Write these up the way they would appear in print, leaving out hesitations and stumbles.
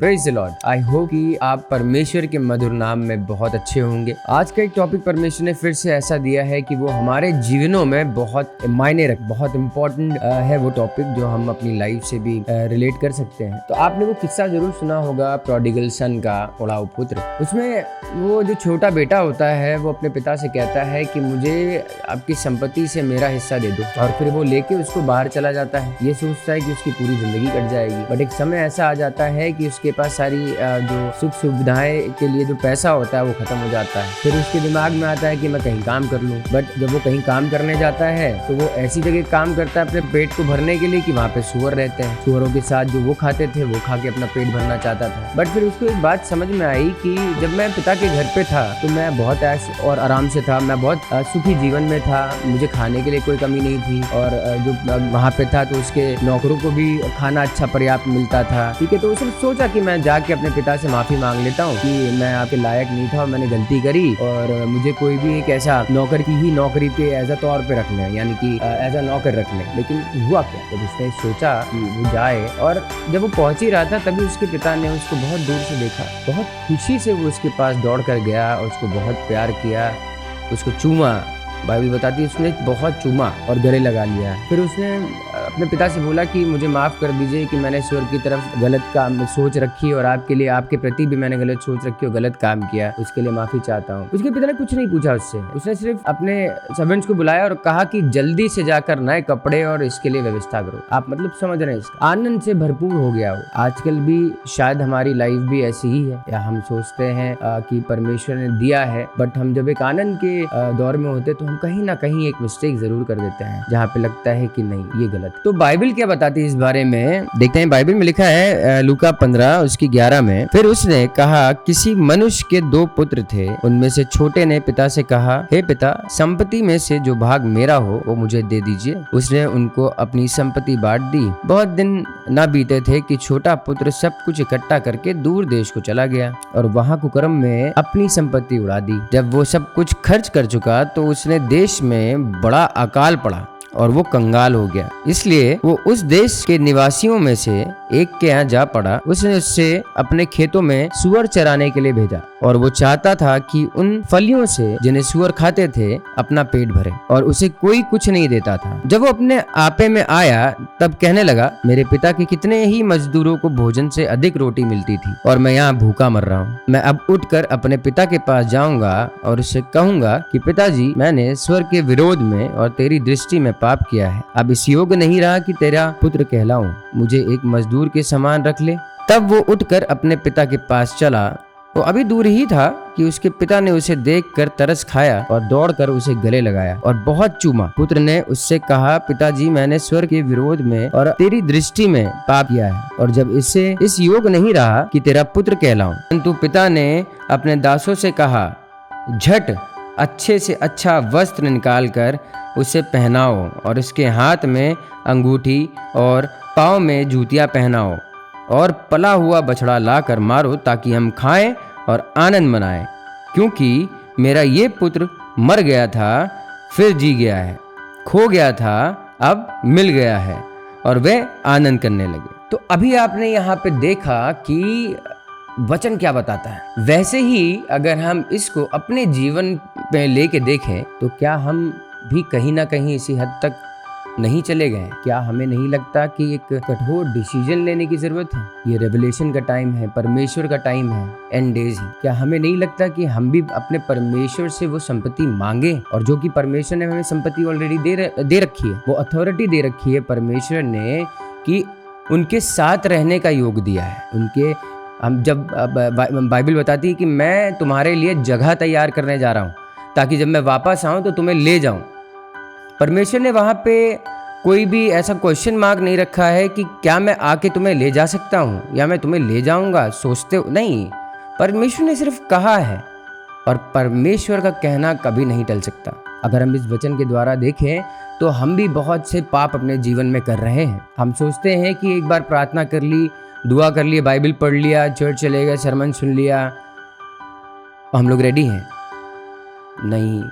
Praise the Lord. I hope कि आप परमेश्वर के मधुर नाम में बहुत अच्छे होंगे। आज का एक टॉपिक परमेश्वर ने फिर से ऐसा दिया है कि वो हमारे जीवनों में बहुत मायने रख, बहुत इम्पोर्टेंट है वो टॉपिक जो हम अपनी लाइफ से भी रिलेट कर सकते हैं। तो आपने वो किस्सा जरूर सुना होगा प्रोडिगल सन का, उड़ाऊ पुत्र। उसमें वो जो छोटा बेटा होता है वो अपने पिता से कहता है कि मुझे आपकी संपत्ति से मेरा हिस्सा दे दो, और फिर वो लेके उसको बाहर चला जाता है। ये सोचता है कि उसकी पूरी जिंदगी कट जाएगी, बट एक समय ऐसा आ जाता है कि उसके पास सारी जो सुख सुविधाएं के लिए जो पैसा होता है वो खत्म हो जाता है। फिर उसके दिमाग में आता है कि मैं कहीं काम कर लूं, बट जब वो कहीं काम करने जाता है तो वो ऐसी जगह काम करता है अपने पेट को भरने के लिए कि वहाँ पे सुअर रहते हैं। सुअरों के साथ जो वो खाते थे वो खा के अपना पेट भरना चाहता था। बट फिर उसको एक बात समझ में आई कि जब मैं पिता के घर पे था तो मैं बहुत ऐश और आराम से था, मैं बहुत सुखी जीवन में था, मुझे खाने के लिए कोई कमी नहीं थी, और जो वहाँ पे था तो उसके नौकरों को भी खाना अच्छा पर्याप्त मिलता था। ठीक है, तो उसने सोचा कि मैं जाके अपने पिता से माफी मांग लेता हूँ कि मैं आपके लायक नहीं था और मैंने गलती करी, और मुझे कोई भी एक ऐसा नौकर की ही नौकरी पे एज अ तौर पे रख लें, यानी कि एज अ नौकर रख लें। लेकिन हुआ क्या, जब उसने सोचा कि वो जाए, और जब वो पहुंच ही रहा था तभी उसके पिता ने उसको बहुत दूर से देखा। बहुत खुशी से वो उसके पास दौड़ कर गया और उसको बहुत प्यार किया, उसको चूमा। बाइबल बताती है उसने बहुत चूमा और गले लगा लिया। फिर उसने अपने पिता से बोला कि मुझे माफ़ कर दीजिए कि मैंने ईश्वर की तरफ गलत काम सोच रखी और आपके लिए, आपके प्रति भी मैंने गलत सोच रखी और गलत काम किया, उसके लिए माफ़ी चाहता हूँ। उसके पिता ने कुछ नहीं पूछा उससे, उसने सिर्फ अपने सर्वेंट्स को बुलाया और कहा कि जल्दी से जाकर नए कपड़े और इसके लिए व्यवस्था करो। आप मतलब समझ रहे हैं, इसका आनंद से भरपूर हो गया हो। आजकल भी शायद हमारी लाइफ भी ऐसी ही है, या हम सोचते हैं कि परमेश्वर ने दिया है, बट हम जब एक आनंद के दौर में होते तो हम कहीं ना कहीं एक मिस्टेक जरूर कर देते हैं जहाँ पे लगता है कि नहीं ये गलत। तो बाइबल क्या बताती है इस बारे में, देखते हैं। बाइबल में लिखा है लूका 15 उसकी 11 में, फिर उसने कहा किसी मनुष्य के 2 पुत्र थे, उनमें से छोटे ने पिता से कहा, हे पिता, संपत्ति में से जो भाग मेरा हो वो मुझे दे दीजिए। उसने उनको अपनी संपत्ति बांट दी। बहुत दिन न बीते थे कि छोटा पुत्र सब कुछ इकट्ठा करके दूर देश को चला गया और वहां कुकर्म में अपनी संपत्ति उड़ा दी। जब वो सब कुछ खर्च कर चुका तो उसने देश में बड़ा अकाल पड़ा और वो कंगाल हो गया। इसलिए वो उस देश के निवासियों में से एक के यहाँ जा पड़ा। उसने उससे अपने खेतों में सुअर चराने के लिए भेजा, और वो चाहता था कि उन फलियों से जिन्हें सुअर खाते थे अपना पेट भरे, और उसे कोई कुछ नहीं देता था। जब वो अपने आपे में आया तब कहने लगा, मेरे पिता के कितने ही मजदूरों को भोजन से अधिक रोटी मिलती थी और मैं यहाँ भूखा मर रहा हूँ। मैं अब उठकर अपने पिता के पास जाऊंगा और उससे कहूंगा कि पिताजी, मैंने स्वर्ग के विरोध में और तेरी दृष्टि में पाप किया है। अब इस योग्य नहीं रहा कि तेरा पुत्र कहलाऊं, मुझे एक मजदूर के समान रख ले। तब वो उठकर अपने पिता के पास चला। वो अभी दूर ही था कि उसके पिता ने उसे देखकर तरस खाया और दौड़कर उसे गले लगाया और बहुत चूमा। पुत्र ने उससे कहा, पिताजी, मैंने स्वर्ग के विरोध में और तेरी दृष्टि में पाप किया है, और जब इससे इस योग्य नहीं रहा कि तेरा पुत्र कहलाऊं। परंतु पिता ने अपने दासों से कहा, झट अच्छे से अच्छा वस्त्र निकालकर उसे पहनाओ और उसके हाथ में अंगूठी और पाँव में जूतियाँ पहनाओ, और पला हुआ बछड़ा लाकर मारो ताकि हम खाएं और आनंद मनाएं, क्योंकि मेरा ये पुत्र मर गया था फिर जी गया है, खो गया था अब मिल गया है, और वे आनंद करने लगे। तो अभी आपने यहाँ पे देखा कि वचन क्या बताता है। वैसे ही अगर हम इसको अपने जीवन में लेके देखें तो क्या हम भी कहीं ना कहीं इसी हद तक नहीं चले गए? क्या हमें नहीं लगता कि एक कठोर डिसीजन लेने की जरूरत है? ये रेवलेशन का टाइम है, परमेश्वर का टाइम है, एंड डेज है। क्या हमें नहीं लगता कि हम भी अपने परमेश्वर से वो संपत्ति मांगे, और जो कि परमेश्वर ने हमें संपत्ति ऑलरेडी दे रखी है, वो अथॉरिटी दे रखी है परमेश्वर ने कि उनके साथ रहने का योग दिया है। उनके हम जब बाइबल बताती है कि मैं तुम्हारे लिए जगह तैयार करने जा रहा हूँ ताकि जब मैं वापस आऊँ तो तुम्हें ले जाऊँ। परमेश्वर ने वहाँ पे कोई भी ऐसा क्वेश्चन मार्क नहीं रखा है कि क्या मैं आके तुम्हें ले जा सकता हूँ या मैं तुम्हें ले जाऊँगा, सोचते हो नहीं। परमेश्वर ने सिर्फ कहा है, और परमेश्वर का कहना कभी नहीं टल सकता। अगर हम इस वचन के द्वारा देखें तो हम भी बहुत से पाप अपने जीवन में कर रहे हैं। हम सोचते हैं कि एक बार प्रार्थना कर ली, दुआ कर ली, बाइबल पढ़ लिया, चर्च चले गए, सरमन सुन लिया, हम लोग रेडी हैं। नहीं,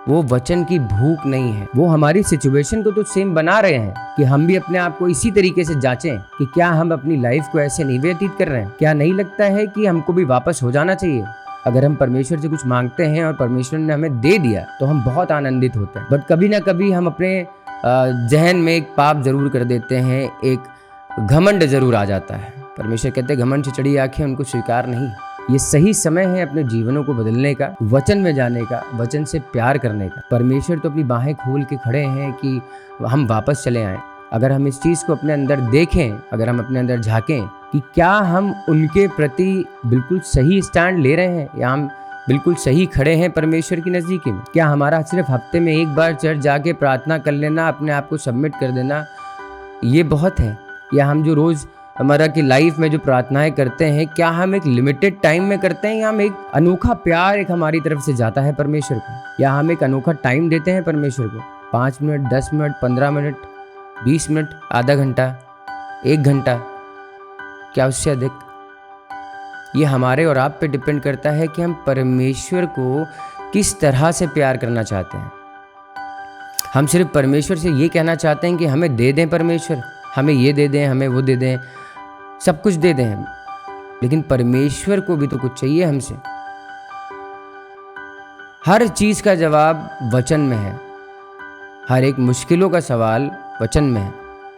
वो वचन की भूख नहीं है। वो हमारी सिचुएशन को तो सेम बना रहे हैं कि हम भी अपने आप को इसी तरीके से जांचें कि क्या हम अपनी लाइफ को ऐसे नहीं व्यतीत कर रहे हैं। क्या नहीं लगता है कि हमको भी वापस हो जाना चाहिए? अगर हम परमेश्वर से कुछ मांगते हैं और परमेश्वर ने हमें दे दिया तो हम बहुत आनंदित होते हैं, बट कभी ना कभी हम अपने जहन में एक पाप जरूर कर देते हैं, एक घमंड जरूर आ जाता है। परमेश्वर कहते हैं घमंड से चढ़ी आंखें उनको स्वीकार नहीं। ये सही समय है अपने जीवनों को बदलने का, वचन में जाने का, वचन से प्यार करने का। परमेश्वर तो अपनी बाहें खोल के खड़े हैं कि हम वापस चले आएं। अगर हम इस चीज़ को अपने अंदर देखें, अगर हम अपने अंदर झांकें कि क्या हम उनके प्रति बिल्कुल सही स्टैंड ले रहे हैं या हम बिल्कुल सही खड़े हैं परमेश्वर की नज़दीकी में। क्या हमारा सिर्फ हफ्ते में एक बार चर्च जाके प्रार्थना कर लेना, अपने आप को सबमिट कर देना, ये बहुत है? या हम जो रोज़ हमारा की लाइफ में जो प्रार्थनाएं करते हैं, क्या हम एक लिमिटेड टाइम में करते हैं या हम एक अनोखा प्यार एक हमारी तरफ से जाता है परमेश्वर को, या हम एक अनोखा टाइम देते हैं परमेश्वर को? 5 मिनट, 10 मिनट, 15 मिनट, 20 मिनट, आधा घंटा, 1 घंटा, क्या उससे अधिक? ये हमारे और आप पे डिपेंड करता है कि हम परमेश्वर को किस तरह से प्यार करना चाहते हैं। हम सिर्फ परमेश्वर से ये कहना चाहते हैं कि हमें दे दें परमेश्वर, हमें ये दे दें, हमें वो दे दें, सब कुछ दे दें हम, लेकिन परमेश्वर को भी तो कुछ चाहिए हमसे। हर चीज़ का जवाब वचन में है, हर एक मुश्किलों का सवाल वचन में है,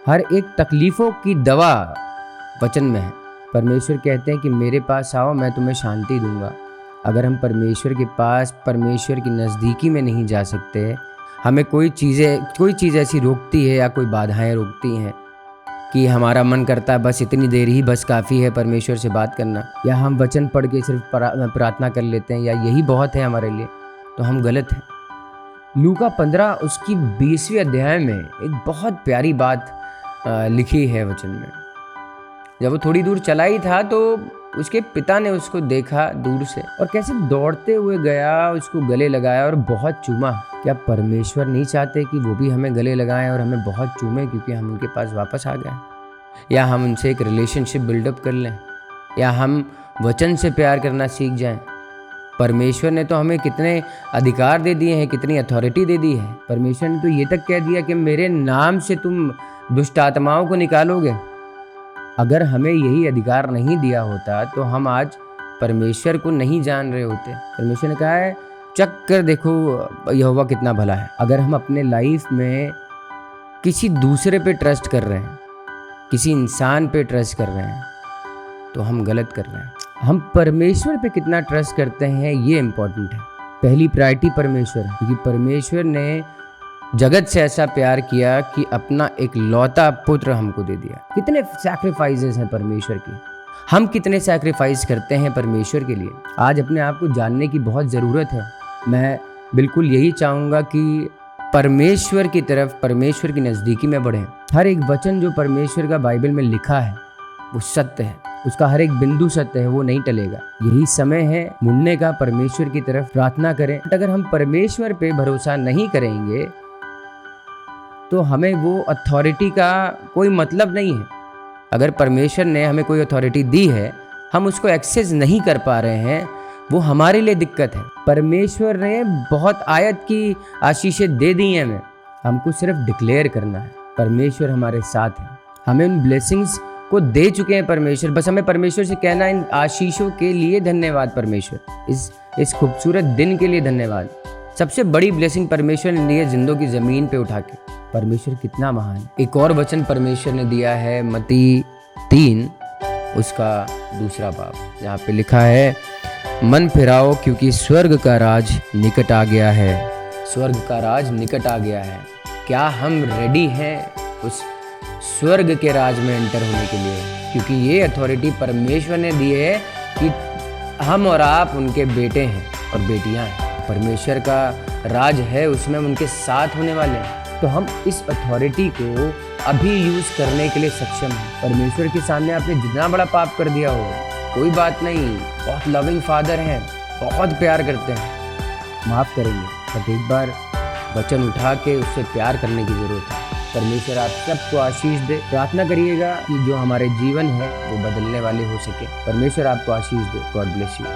हर एक तकलीफ़ों की दवा वचन में है। परमेश्वर कहते हैं कि मेरे पास आओ, मैं तुम्हें शांति दूंगा। अगर हम परमेश्वर के पास, परमेश्वर की नज़दीकी में नहीं जा सकते, हमें कोई चीज़ ऐसी रोकती है या कोई बाधाएं रोकती हैं कि हमारा मन करता है बस इतनी देर ही बस काफ़ी है परमेश्वर से बात करना, या हम वचन पढ़ के सिर्फ प्रार्थना कर लेते हैं या यही बहुत है हमारे लिए, तो हम गलत हैं। लूका 15 उसकी 20वें अध्याय में एक बहुत प्यारी बात लिखी है वचन में। जब वो थोड़ी दूर चला ही था तो उसके पिता ने उसको देखा दूर से और कैसे दौड़ते हुए गया, उसको गले लगाया और बहुत चूमा। क्या परमेश्वर नहीं चाहते कि वो भी हमें गले लगाएं और हमें बहुत चूमें क्योंकि हम उनके पास वापस आ गए, या हम उनसे एक रिलेशनशिप बिल्डअप कर लें, या हम वचन से प्यार करना सीख जाएं? परमेश्वर ने तो हमें कितने अधिकार दे दिए हैं, कितनी अथॉरिटी दे दी है। परमेश्वर ने तो ये तक कह दिया कि मेरे नाम से तुम दुष्ट आत्माओं को निकालोगे। अगर हमें यही अधिकार नहीं दिया होता तो हम आज परमेश्वर को नहीं जान रहे होते। परमेश्वर ने कहा है चक कर देखो यहोवा कितना भला है। अगर हम अपने लाइफ में किसी दूसरे पे ट्रस्ट कर रहे हैं, किसी इंसान पे ट्रस्ट कर रहे हैं, तो हम गलत कर रहे हैं। हम परमेश्वर पे कितना ट्रस्ट करते हैं ये इम्पोर्टेंट है। पहली प्रायोरिटी परमेश्वर है, क्योंकि परमेश्वर ने जगत से ऐसा प्यार किया कि अपना एक लौता पुत्र हमको दे दिया। कितने सैक्रिफाइसेस हैं परमेश्वर की, हम कितने सैक्रिफाइस करते हैं परमेश्वर के लिए। आज अपने आप को जानने की बहुत ज़रूरत है। मैं बिल्कुल यही चाहूँगा कि परमेश्वर की तरफ, परमेश्वर की नज़दीकी में बढ़ें। हर एक वचन जो परमेश्वर का बाइबल में लिखा है वो सत्य है, उसका हर एक बिंदु सत्य है, वो नहीं टलेगा। यही समय है मुड़ने का, परमेश्वर की तरफ प्रार्थना करें। अगर हम परमेश्वर पे भरोसा नहीं करेंगे तो हमें वो अथॉरिटी का कोई मतलब नहीं है। अगर परमेश्वर ने हमें कोई अथॉरिटी दी है, हम उसको एक्सेस नहीं कर पा रहे हैं, वो हमारे लिए दिक्कत है। परमेश्वर ने बहुत आयत की आशीषें दे दी हैं हमें, हमको सिर्फ डिक्लेयर करना है। परमेश्वर हमारे साथ है, हमें उन ब्लेसिंग्स को दे चुके हैं परमेश्वर। बस हमें परमेश्वर से कहना इन आशीषों के लिए धन्यवाद परमेश्वर, इस खूबसूरत दिन के लिए धन्यवाद। सबसे बड़ी ब्लेसिंग परमेश्वर ने दी है जिंदों की ज़मीन पे उठा के। परमेश्वर कितना महान। एक और वचन परमेश्वर ने दिया है मत्ती 3 उसका 2 बाब, जहाँ पे लिखा है मन फिराओ क्योंकि स्वर्ग का राज निकट आ गया है। स्वर्ग का राज निकट आ गया है। क्या हम रेडी हैं उस स्वर्ग के राज में एंटर होने के लिए? क्योंकि ये अथॉरिटी परमेश्वर ने दी है कि हम और आप उनके बेटे हैं और बेटियां हैं। परमेश्वर का राज है, उसमें हम उनके साथ होने वाले हैं। तो हम इस अथॉरिटी को अभी यूज़ करने के लिए सक्षम हैं। परमेश्वर के सामने आपने जितना बड़ा पाप कर दिया हो कोई बात नहीं, बहुत लविंग फादर हैं, बहुत प्यार करते हैं, माफ़ करेंगे। बट एक बार वचन उठा के उससे प्यार करने की ज़रूरत है। परमेश्वर आप सबको आशीष दे। प्रार्थना करिएगा कि जो हमारे जीवन है वो बदलने वाले हो सके। परमेश्वर आपको आशीष दे। God bless you.